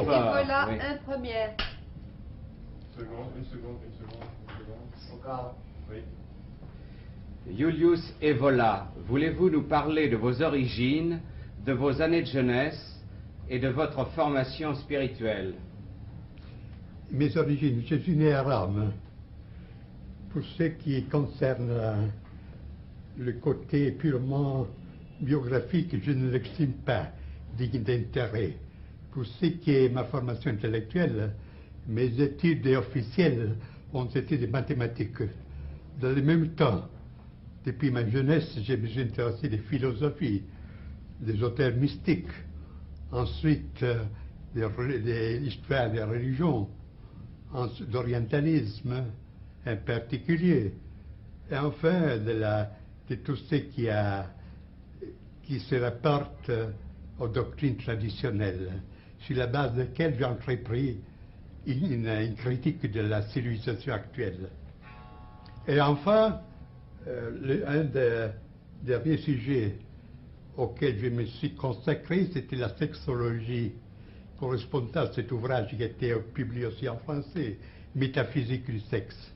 Et voilà oui. un premier. Une seconde. Encore. Oui. Julius Evola, voulez-vous nous parler de vos origines, de vos années de jeunesse et de votre formation spirituelle? Mes origines, je suis né à Rome. Pour ce qui concerne le côté purement biographique, je ne l'estime pas digne d'intérêt. Pour ce qui est ma formation intellectuelle, mes études officielles ont été des mathématiques. Dans le même temps, depuis ma jeunesse, je me suis intéressé des philosophies, des auteurs mystiques, ensuite de l'histoire des religions, d'orientalisme en particulier, et enfin de tout ce qui se rapporte aux doctrines traditionnelles, sur la base desquelles j'ai entrepris une critique de la civilisation actuelle. Et enfin, un des derniers sujets auxquels je me suis consacré, c'était la sexologie, correspondant à cet ouvrage qui a été publié aussi en français, Métaphysique du sexe.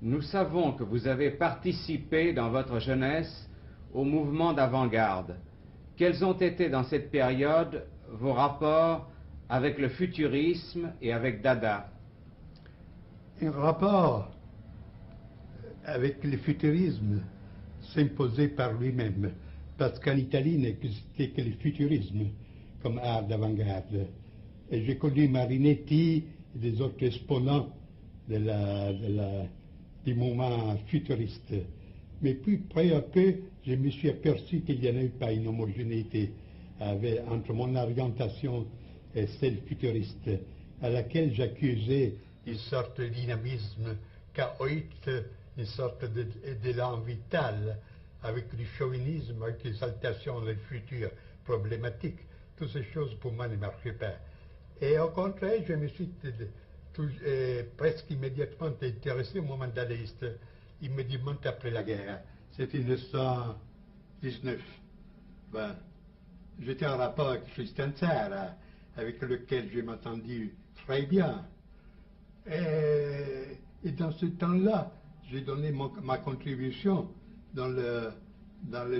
Nous savons que vous avez participé dans votre jeunesse au mouvement d'avant-garde. Quels ont été dans cette période vos rapports avec le futurisme et avec Dada? Un rapport avec le futurisme s'imposait par lui-même, parce qu'en Italie n'existait que le futurisme comme art d'avant-garde. Et j'ai connu Marinetti et des autres exponents du mouvement futuriste. Mais puis, peu à peu, je me suis aperçu qu'il n'y en avait pas une homogénéité entre mon orientation et celle futuriste, à laquelle j'accusais une sorte de dynamisme chaotique, une sorte d'élan vital, avec du chauvinisme, avec l'exaltation du futur problématique. Toutes ces choses, pour moi, ne marchaient pas. Et au contraire, je me suis presque immédiatement intéressé au moment dadaïste, immédiatement après la guerre. C'était 1919. Ben, j'étais en rapport avec Tristan Tzara, avec lequel je m'entendis très bien. Et dans ce temps-là, j'ai donné ma contribution dans le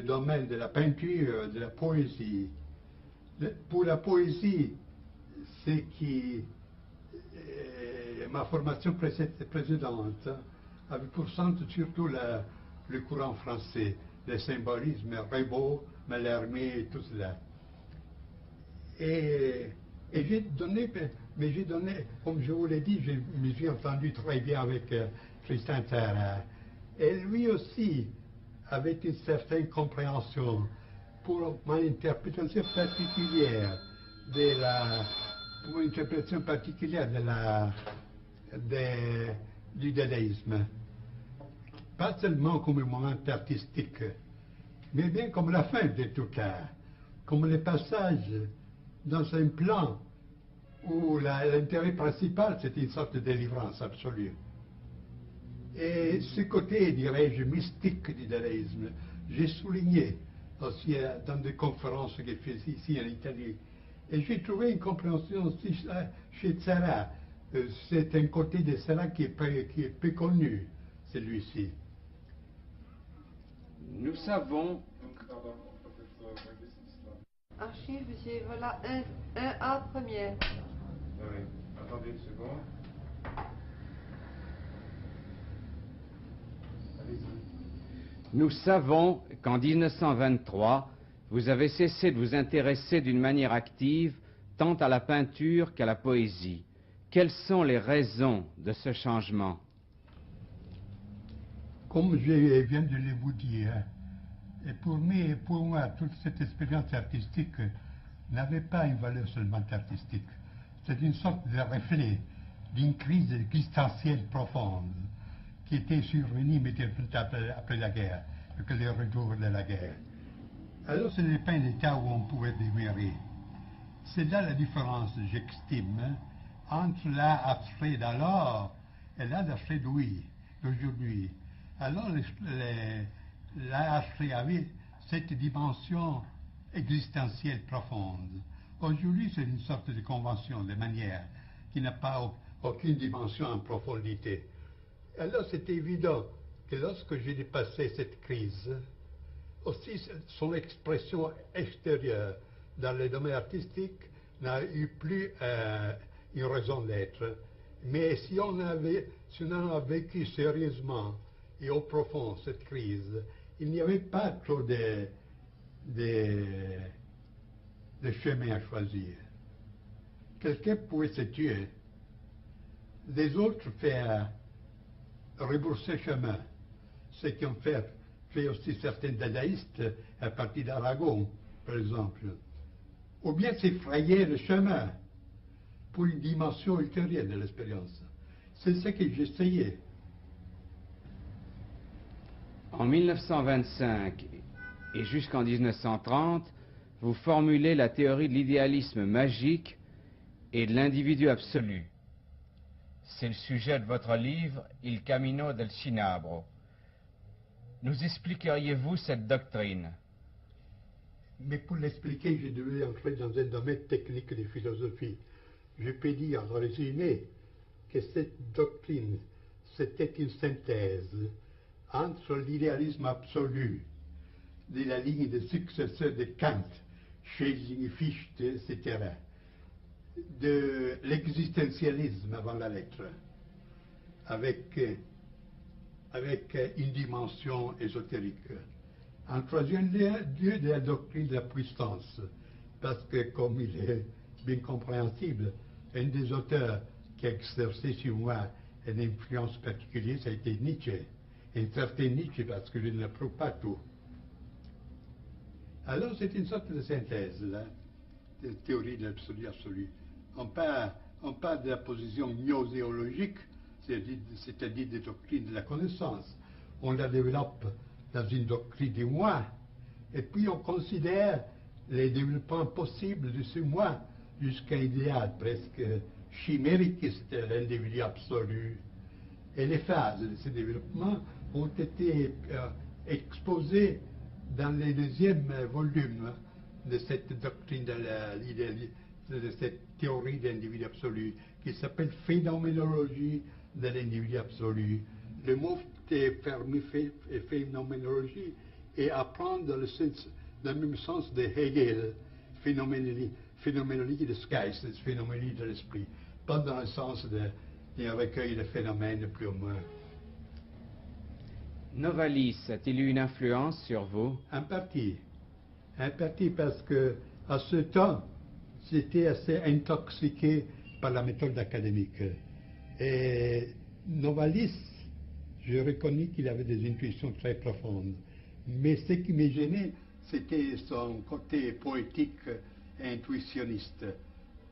domaine de la peinture, de la poésie. Pour la poésie, c'est ma formation précédente avait pour centre surtout le courant français, le symbolisme, Rimbaud, Mallarmé et tout cela. Et j'ai donné, comme je vous l'ai dit, je me suis entendu très bien avec Tristan Tzara. Et lui aussi avait une certaine compréhension pour mon interprétation particulière du dadaïsme. Pas seulement comme un moment artistique, mais bien comme la fin de tout art, comme le passage dans un plan où l'intérêt principal, c'est une sorte de délivrance absolue. Et ce côté, dirais-je, mystique du dadaïsme, j'ai souligné aussi dans des conférences qu'il fait ici en Italie. Et j'ai trouvé une compréhension aussi chez Tzara. C'est un côté de Tzara qui est peu connu, celui-ci. Nous savons... Archive, j'ai voilà un A premier. Oui. Attendez une seconde. Allez-y. Nous savons qu'en 1923, vous avez cessé de vous intéresser d'une manière active tant à la peinture qu'à la poésie. Quelles sont les raisons de ce changement? Comme je viens de le vous dire, et pour moi, toute cette expérience artistique n'avait pas une valeur seulement artistique. C'est une sorte de reflet d'une crise existentielle profonde qui était survenue immédiatement après la guerre, avec le retour de la guerre. Alors ce n'est pas un état où on pouvait demeurer. C'est là la différence, j'estime, entre l'art abstrait d'alors et l'art abstrait d'aujourd'hui. Alors l'art abstrait avait cette dimension existentielle profonde. Aujourd'hui, c'est une sorte de convention, de manière, qui n'a pas aucune dimension en profondité. Alors, c'est évident que lorsque j'ai dépassé cette crise, aussi son expression extérieure dans le domaine artistique n'a eu plus une raison d'être. Mais si on en a vécu sérieusement et au profond cette crise, il n'y avait pas trop de chemin à choisir. Quelqu'un pouvait se tuer, les autres faire rebourser chemin, ce qui ont fait aussi certains dadaïstes à partir d'Aragon, par exemple, ou bien s'effrayer le chemin pour une dimension ultérieure de l'expérience. C'est ce que j'essayais. En 1925 et jusqu'en 1930, vous formulez la théorie de l'idéalisme magique et de l'individu absolu. C'est le sujet de votre livre Il Camino del Cinabro. Nous expliqueriez-vous cette doctrine? Mais pour l'expliquer, je devais entrer dans un domaine technique de philosophie. Je peux dire en résumé que cette doctrine, c'était une synthèse entre l'idéalisme absolu de la ligne des successeurs de Kant, Schelling, Fichte, etc., de l'existentialisme avant la lettre, avec une dimension ésotérique. En troisième lieu, de la doctrine de la puissance, parce que, comme il est bien compréhensible, un des auteurs qui a exercé sur moi une influence particulière, ça a été Nietzsche. Un certain Nietzsche, parce que je ne l'approuve pas tout. Alors, c'est une sorte de synthèse, là, de théorie de l'absolu absolu. On parle de la position gnoséologique, c'est-à-dire des doctrines de la connaissance. On la développe dans une doctrine du moi, et puis on considère les développements possibles de ce moi jusqu'à un idéal presque chimérique, c'est l'individu absolu. Et les phases de ce développement ont été exposées dans le deuxième volume de cette doctrine de cette théorie de l'individu absolu, qui s'appelle Phénoménologie de l'individu absolu. Le mot est fermé phénoménologie et apprendre dans le même sens de Hegel, phénoménologie de Geist, phénoménologie de l'esprit, pas dans le sens d'un recueil de phénomènes plus ou moins. Novalis a-t-il eu une influence sur vous? En partie parce que à ce temps, j'étais assez intoxiqué par la méthode académique. Et Novalis, je reconnais qu'il avait des intuitions très profondes. Mais ce qui me gênait, c'était son côté poétique et intuitionniste,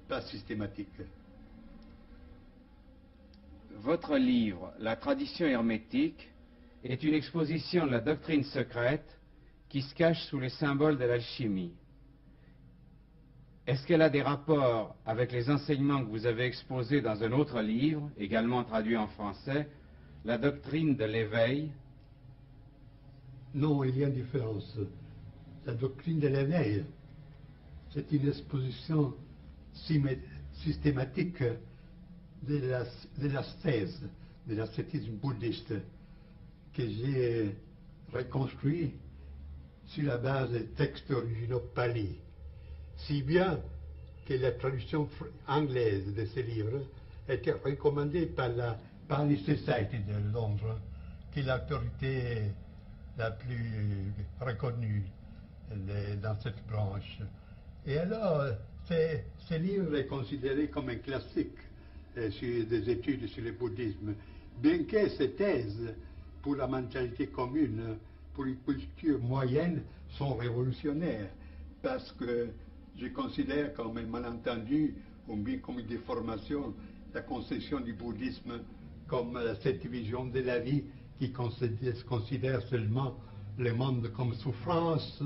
pas systématique. Votre livre, La tradition hermétique, est une exposition de la doctrine secrète qui se cache sous les symboles de l'alchimie. Est-ce qu'elle a des rapports avec les enseignements que vous avez exposés dans un autre livre, également traduit en français, La doctrine de l'éveil? Non, il y a une différence. La doctrine de l'éveil, c'est une exposition systématique de l'ascèse, de l'ascétisme bouddhiste, que j'ai reconstruit sur la base des textes originaux pali. Si bien que la traduction anglaise de ce livre a été recommandée par la Pali Society de Londres, qui est l'autorité la plus reconnue dans cette branche. Et alors, ce livre est considéré comme un classique sur des études sur le bouddhisme, bien que ces thèses pour la mentalité commune, pour une culture moyenne, sont révolutionnaires, parce que je considère comme un malentendu, ou bien comme une déformation, la conception du bouddhisme comme cette vision de la vie qui considère seulement le monde comme souffrance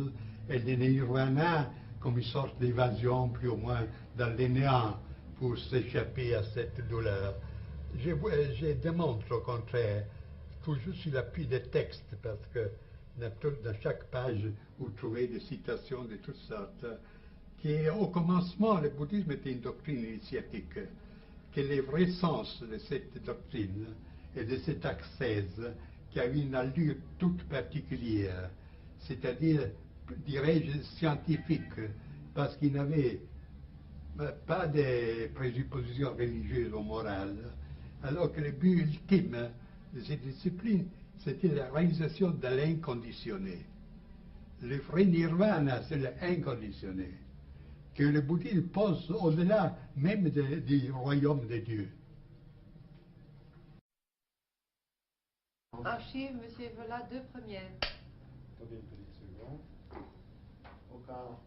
et le nirvana comme une sorte d'évasion plus ou moins dans le néant pour s'échapper à cette douleur. Je démontre au contraire, toujours sur l'appui des textes, parce que dans chaque page, vous trouvez des citations de toutes sortes, qu'au commencement, le bouddhisme était une doctrine initiatique, que le vrai sens de cette doctrine et de cette ascèse qui avait une allure toute particulière, c'est-à-dire, dirais-je, scientifique, parce qu'il n'avait pas de présuppositions religieuses ou morales, alors que le but ultime de cette discipline, c'était la réalisation de l'inconditionné. Le vrai nirvana, c'est l'inconditionné, que le bouddhisme pose au-delà même du royaume de Dieu. Archive, monsieur, voilà 2 premières. Attendez une petite seconde. Au cas.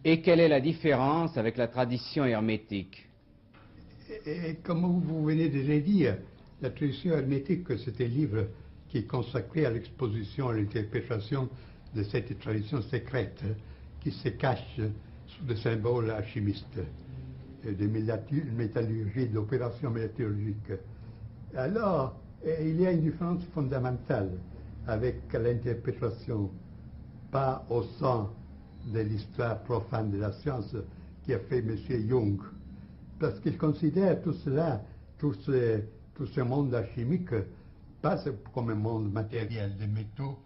Et quelle est la différence avec la tradition hermétique? Et comme vous venez de le dire, la tradition hermétique, c'est un livre qui est consacré à l'exposition, à l'interprétation de cette tradition secrète qui se cache sous des symboles alchimistes, de métallurgie, d'opérations métallurgiques. Alors, il y a une différence fondamentale avec l'interprétation, pas au sens de l'histoire profane de la science qui a fait M. Jung, parce qu'il considère tout cela, tout ce monde alchimique, pas comme un monde matériel de métaux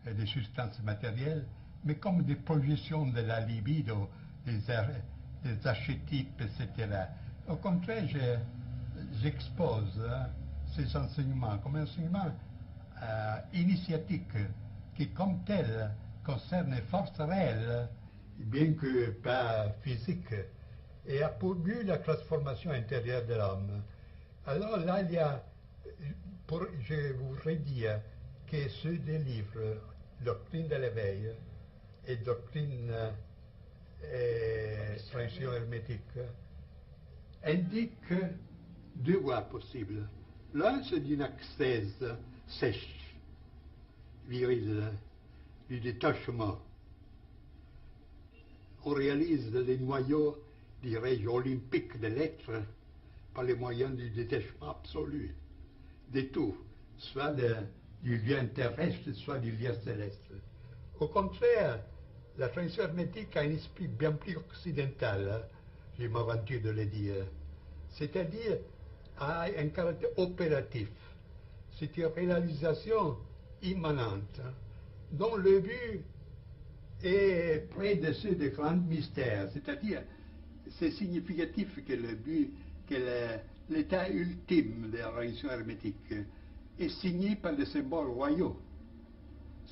et de substances matérielles, mais comme des projections de la libido, des archétypes, etc. Au contraire, j'expose ces enseignements comme un enseignement initiatique qui, comme tel, concerne les forces réelles, bien que pas physiques, et a pour but la transformation intérieure de l'homme. Alors là, il y a, je voudrais dire que ceux des livres, Doctrine de l'éveil et Doctrine tradition hermétique, indiquent 2 voies possibles. L'un, c'est d'une ascèse sèche, virile, du détachement. On réalise les noyaux, dirais-je, olympiques de l'être par les moyens du détachement absolu de tout, soit du lien terrestre, soit du lien céleste. Au contraire, la tradition hermétique a un esprit bien plus occidental, je m'aventure de le dire, c'est-à-dire a un caractère opératif. C'est une réalisation immanente, dont le but est près de ceux des grands mystères, c'est-à-dire c'est significatif que le but, que l'état ultime de la religion hermétique est signé par des symboles royaux.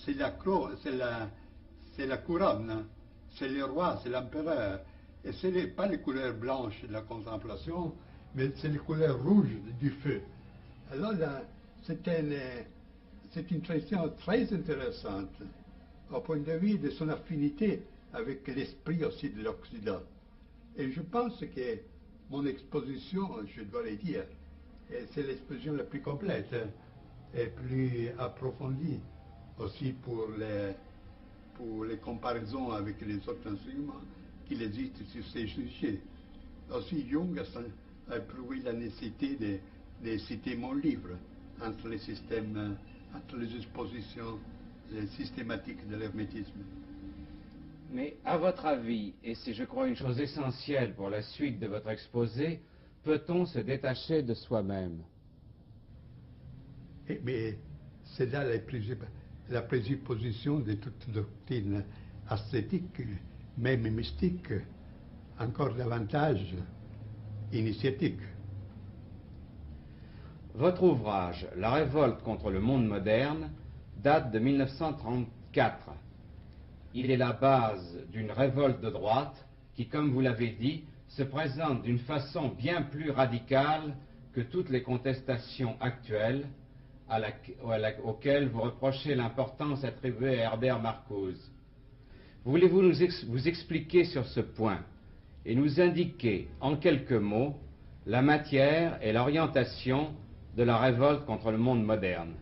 C'est la croix, c'est la couronne, c'est le roi, c'est l'empereur. Et ce n'est pas les couleurs blanches de la contemplation, mais c'est les couleurs rouges du feu. Alors là, c'est une tradition très intéressante au point de vue de son affinité avec l'esprit aussi de l'Occident. Et je pense que mon exposition, je dois le dire, c'est l'exposition la plus complète et plus approfondie aussi pour les comparaisons avec les autres enseignements qu'il existe sur ces sujets. Aussi Jung a éprouvé la nécessité de citer mon livre entre les systèmes, entre les expositions systématiques de l'hermétisme. Mais à votre avis, et c'est je crois une chose essentielle pour la suite de votre exposé, peut-on se détacher de soi-même? Mais c'est là la présupposition de toute doctrine ascétique, même mystique, encore davantage initiatique. Votre ouvrage, La révolte contre le monde moderne, date de 1934. Il est la base d'une révolte de droite qui, comme vous l'avez dit, se présente d'une façon bien plus radicale que toutes les contestations actuelles auxquelles vous reprochez l'importance attribuée à Herbert Marcuse. Voulez-vous vous expliquer sur ce point et nous indiquer en quelques mots la matière et l'orientation de la révolte contre le monde moderne?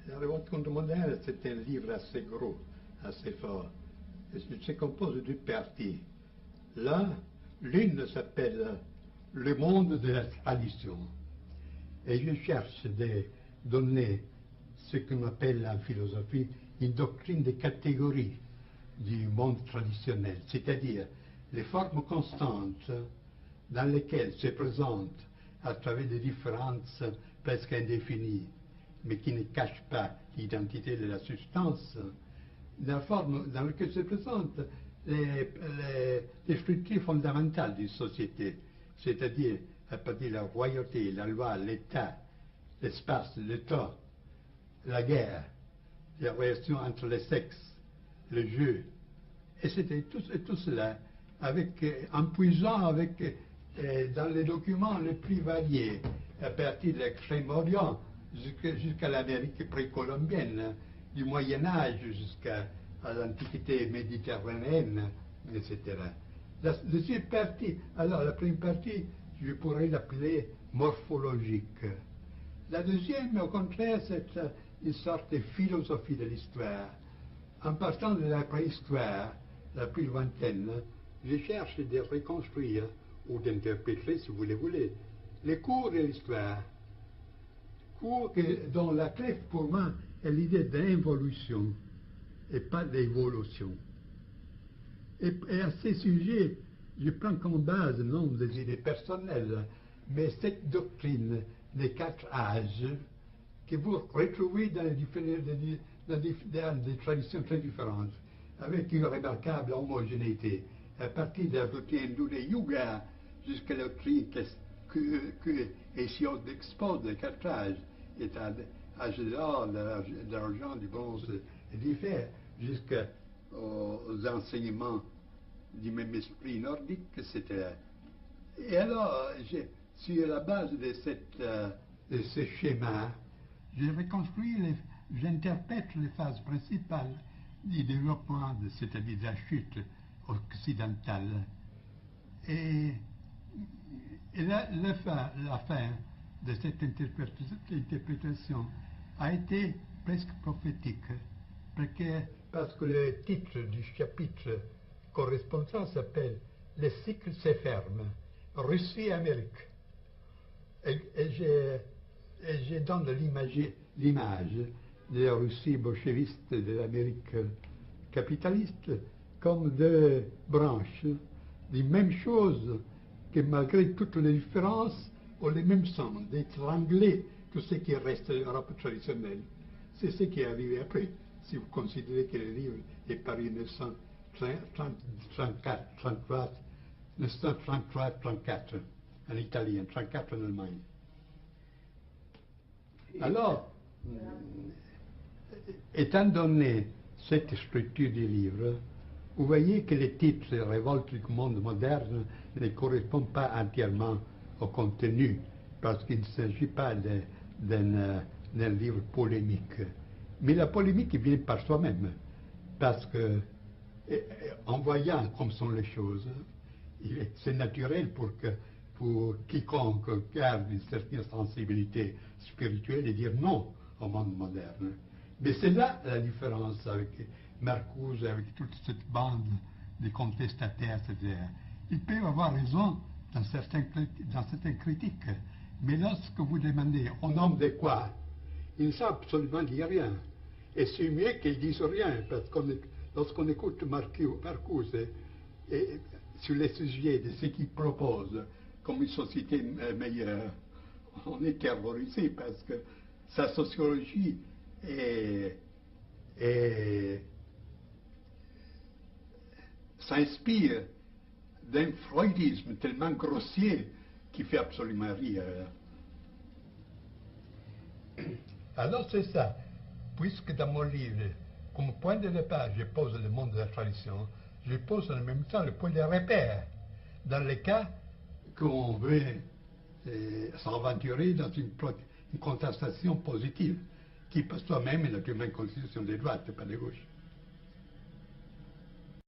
La révolte contre le monde moderne, c'est un livre assez gros, assez fort. Il se compose de 2 parties. L'une s'appelle Le monde de la tradition. Et je cherche de donner ce qu'on appelle en philosophie une doctrine de catégories, du monde traditionnel, c'est-à-dire les formes constantes dans lesquelles se présentent à travers des différences presque indéfinies, mais qui ne cachent pas l'identité de la substance, la forme dans laquelle se présentent les structures fondamentales d'une société, c'est-à-dire à partir de la royauté, la loi, l'État, l'espace, le temps, la guerre, la relation entre les sexes, le jeu, et c'était tout cela, en puisant dans les documents les plus variés, à partir de l'Extrême-Orient jusqu'à l'Amérique précolombienne, du Moyen-Âge jusqu'à l'Antiquité méditerranéenne, etc. La deuxième partie, alors la première partie, je pourrais l'appeler morphologique. La deuxième, au contraire, c'est une sorte de philosophie de l'histoire. En partant de la préhistoire, la plus lointaine, je cherche de reconstruire ou d'interpréter, si vous le voulez, les cours de l'histoire. Cours dont la clé pour moi est l'idée d'involution et pas d'évolution. Et à ces sujets, je prends comme base non des idées personnelles, mais cette doctrine des 4 âges que vous retrouvez dans des traditions très différentes, avec une remarquable homogénéité, à partir de la doctrine hindoue des yugas jusqu'à la doctrine que Hésiode expose des 4 âges, âge de l'or, de l'argent, du bronze et du fer, jusqu'aux enseignements du même esprit nordique, etc. Et alors, sur la base de ce schéma, j'interprète les phases principales du développement, c'est-à-dire de la chute occidentale. Et la fin de cette interprétation a été presque prophétique, parce que le titre du chapitre correspondant s'appelle « Le cycle se ferme, Russie et Amérique ». Et je donne l'image de la Russie bolchéviste et de l'Amérique capitaliste comme 2 branches des mêmes choses que malgré toutes les différences ont le même sens, d'étrangler tout ce qui reste de l'Europe traditionnelle. C'est ce qui est arrivé après, si vous considérez que le livre est paru en 1933-34 en Italie, en 1934 en Allemagne. Alors, étant donné cette structure du livre, vous voyez que le titre « Révolte du monde moderne » ne correspond pas entièrement au contenu, parce qu'il ne s'agit pas d'un livre polémique. Mais la polémique vient par soi-même, parce que, en voyant comme sont les choses, c'est naturel pour quiconque garde une certaine sensibilité spirituelle de dire non au monde moderne. Mais c'est là la différence avec Marcuse, avec toute cette bande de contestataires, etc. Ils peuvent avoir raison dans certaines critiques, mais lorsque vous demandez au nom de quoi, ils ne savent absolument dire rien. Et c'est mieux qu'ils disent rien, parce que lorsqu'on écoute Marcuse sur les sujets de ce qu'il propose comme une société meilleure, on est terrorisé parce que sa sociologie s'inspire d'un freudisme tellement grossier qui fait absolument rire. Alors c'est ça, puisque dans mon livre, comme point de départ, je pose le monde de la tradition, je pose en même temps le point de repère, dans le cas qu'on veut s'aventurer dans une contestation positive, qui par soi-même est naturellement une constitution de droite, pas de gauche.